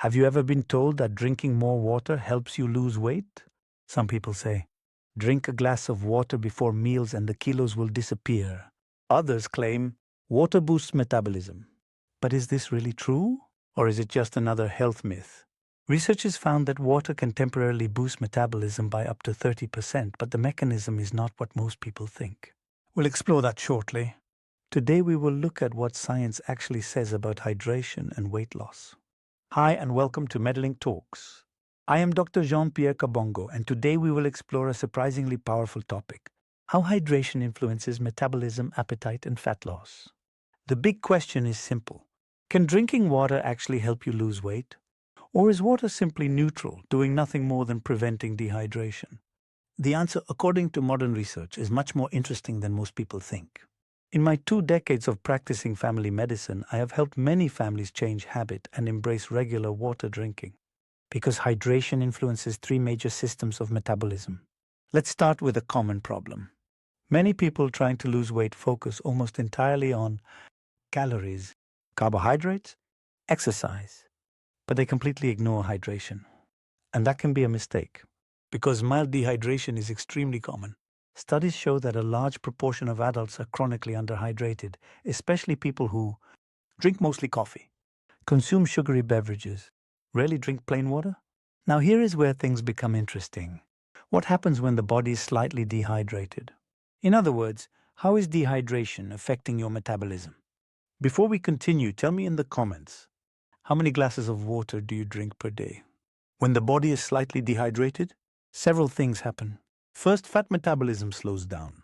Have you ever been told that drinking more water helps you lose weight? Some people say, drink a glass of water before meals and the kilos will disappear. Others claim water boosts metabolism. But is this really true? Or is it just another health myth? Researchers found that water can temporarily boost metabolism by up to 30%, but the mechanism is not what most people think. We'll explore that shortly. Today we will look at what science actually says about hydration and weight loss. Hi and welcome to Medilink Talks. I am Dr. Jean-Pierre KABONGO, and today we will explore a surprisingly powerful topic: how hydration influences metabolism, appetite, and fat loss. The big question is simple. Can drinking water actually help you lose weight? Or is water simply neutral, doing nothing more than preventing dehydration? The answer, according to modern research, is much more interesting than most people think. In my 2 decades of practicing family medicine, I have helped many families change habit and embrace regular water drinking. Because hydration influences 3 major systems of metabolism. Let's start with a common problem. Many people trying to lose weight focus almost entirely on calories, carbohydrates, exercise, but they completely ignore hydration. And that can be a mistake, because mild dehydration is extremely common. Studies show that a large proportion of adults are chronically underhydrated, especially people who drink mostly coffee, consume sugary beverages, rarely drink plain water. Now here is where things become interesting. What happens when the body is slightly dehydrated? In other words, how is dehydration affecting your metabolism? Before we continue, tell me in the comments, how many glasses of water do you drink per day? When the body is slightly dehydrated, several things happen. First, fat metabolism slows down.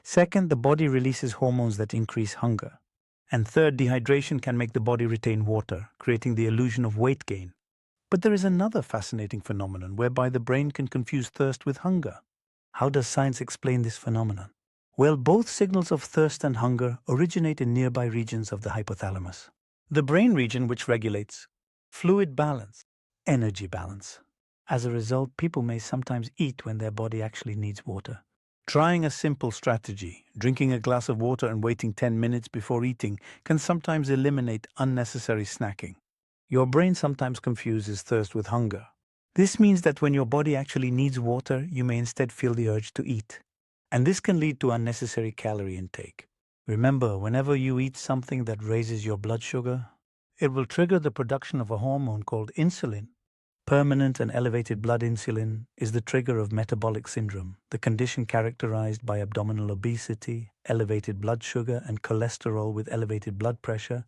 Second, the body releases hormones that increase hunger. And third, dehydration can make the body retain water, creating the illusion of weight gain. But there is another fascinating phenomenon whereby the brain can confuse thirst with hunger. How does science explain this phenomenon? Well, both signals of thirst and hunger originate in nearby regions of the hypothalamus. The brain region which regulates fluid balance, energy balance. As a result, people may sometimes eat when their body actually needs water. Trying a simple strategy, drinking a glass of water and waiting 10 minutes before eating, can sometimes eliminate unnecessary snacking. Your brain sometimes confuses thirst with hunger. This means that when your body actually needs water, you may instead feel the urge to eat. And this can lead to unnecessary calorie intake. Remember, whenever you eat something that raises your blood sugar, it will trigger the production of a hormone called insulin. Permanent and elevated blood insulin is the trigger of metabolic syndrome, the condition characterized by abdominal obesity, elevated blood sugar, and cholesterol with elevated blood pressure.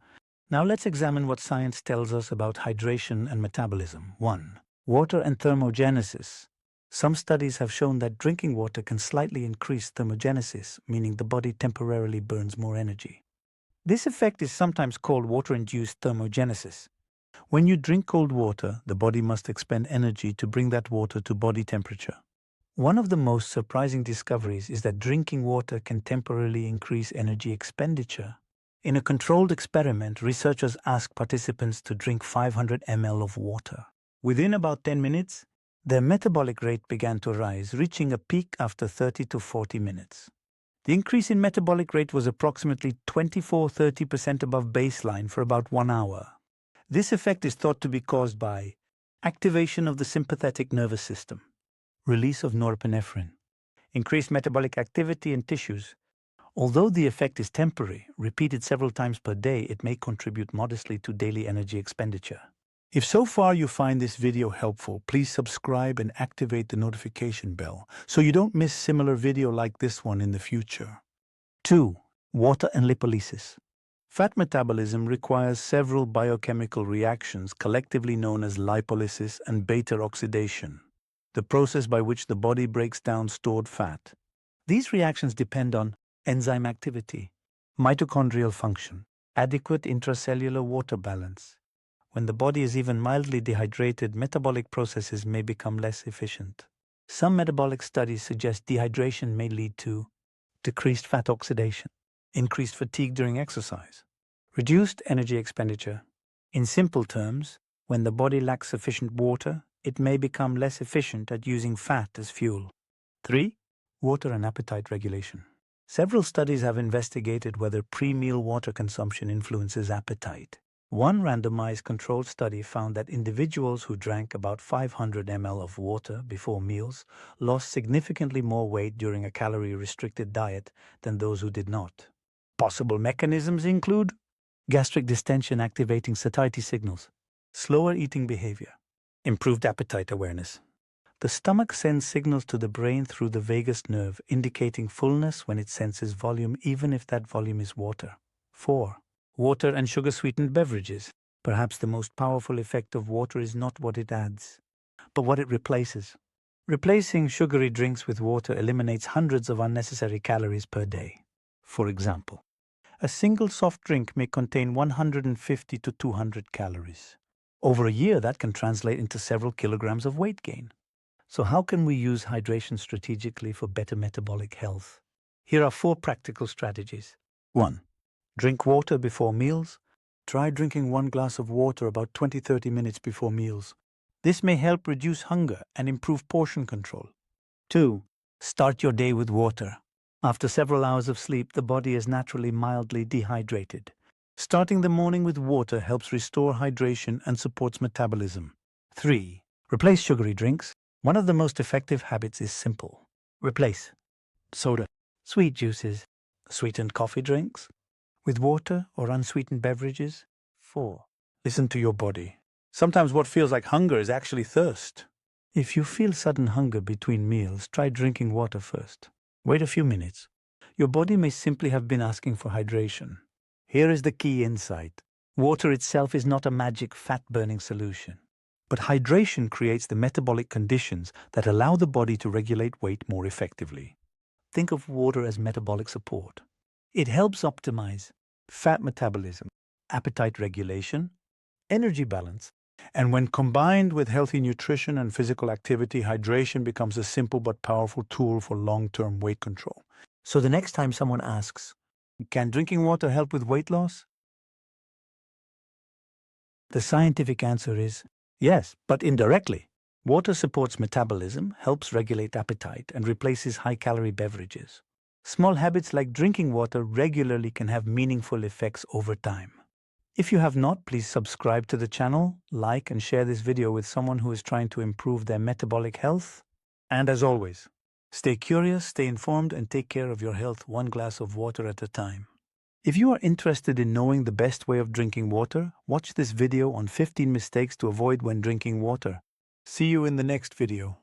Now let's examine what science tells us about hydration and metabolism. 1. Water and thermogenesis. Some studies have shown that drinking water can slightly increase thermogenesis, meaning the body temporarily burns more energy. This effect is sometimes called water-induced thermogenesis. When you drink cold water, the body must expend energy to bring that water to body temperature. One of the most surprising discoveries is that drinking water can temporarily increase energy expenditure. In a controlled experiment, researchers asked participants to drink 500 ml of water. Within about 10 minutes, their metabolic rate began to rise, reaching a peak after 30 to 40 minutes. The increase in metabolic rate was approximately 24–30% above baseline for about 1 hour. This effect is thought to be caused by activation of the sympathetic nervous system, release of norepinephrine, increased metabolic activity in tissues. Although the effect is temporary, repeated several times per day, it may contribute modestly to daily energy expenditure. If so far you find this video helpful, please subscribe and activate the notification bell so you don't miss similar video like this one in the future. 2. Water and lipolysis. Fat metabolism requires several biochemical reactions collectively known as lipolysis and beta-oxidation, the process by which the body breaks down stored fat. These reactions depend on enzyme activity, mitochondrial function, adequate intracellular water balance. When the body is even mildly dehydrated, metabolic processes may become less efficient. Some metabolic studies suggest dehydration may lead to decreased fat oxidation, increased fatigue during exercise, reduced energy expenditure. In simple terms, when the body lacks sufficient water, it may become less efficient at using fat as fuel. 3. Water and appetite regulation. Several studies have investigated whether pre-meal water consumption influences appetite. One randomized controlled study found that individuals who drank about 500 ml of water before meals lost significantly more weight during a calorie-restricted diet than those who did not. Possible mechanisms include gastric distension activating satiety signals, slower eating behavior, improved appetite awareness. The stomach sends signals to the brain through the vagus nerve, indicating fullness when it senses volume, even if that volume is water. 4. Water and sugar-sweetened beverages. Perhaps the most powerful effect of water is not what it adds, but what it replaces. Replacing sugary drinks with water eliminates hundreds of unnecessary calories per day. For example, a single soft drink may contain 150 to 200 calories. Over a year, that can translate into several kilograms of weight gain. So how can we use hydration strategically for better metabolic health? Here are 4 practical strategies. 1. Drink water before meals. Try drinking 1 glass of water about 20-30 minutes before meals. This may help reduce hunger and improve portion control. 2. Start your day with water. After several hours of sleep, the body is naturally mildly dehydrated. Starting the morning with water helps restore hydration and supports metabolism. 3. Replace sugary drinks. One of the most effective habits is simple. Replace soda, sweet juices, sweetened coffee drinks with water or unsweetened beverages. 4. Listen to your body. Sometimes what feels like hunger is actually thirst. If you feel sudden hunger between meals, try drinking water first. Wait a few minutes. Your body may simply have been asking for hydration. Here is the key insight. Water itself is not a magic fat-burning solution. But hydration creates the metabolic conditions that allow the body to regulate weight more effectively. Think of water as metabolic support. It helps optimize fat metabolism, appetite regulation, energy balance, and when combined with healthy nutrition and physical activity, hydration becomes a simple but powerful tool for long-term weight control. So the next time someone asks, can drinking water help with weight loss? The scientific answer is yes, but indirectly. Water supports metabolism, helps regulate appetite, and replaces high-calorie beverages. Small habits like drinking water regularly can have meaningful effects over time. If you have not, please subscribe to the channel, like and share this video with someone who is trying to improve their metabolic health. And as always, stay curious, stay informed, and take care of your health 1 glass of water at a time. If you are interested in knowing the best way of drinking water, watch this video on 15 mistakes to avoid when drinking water. See you in the next video.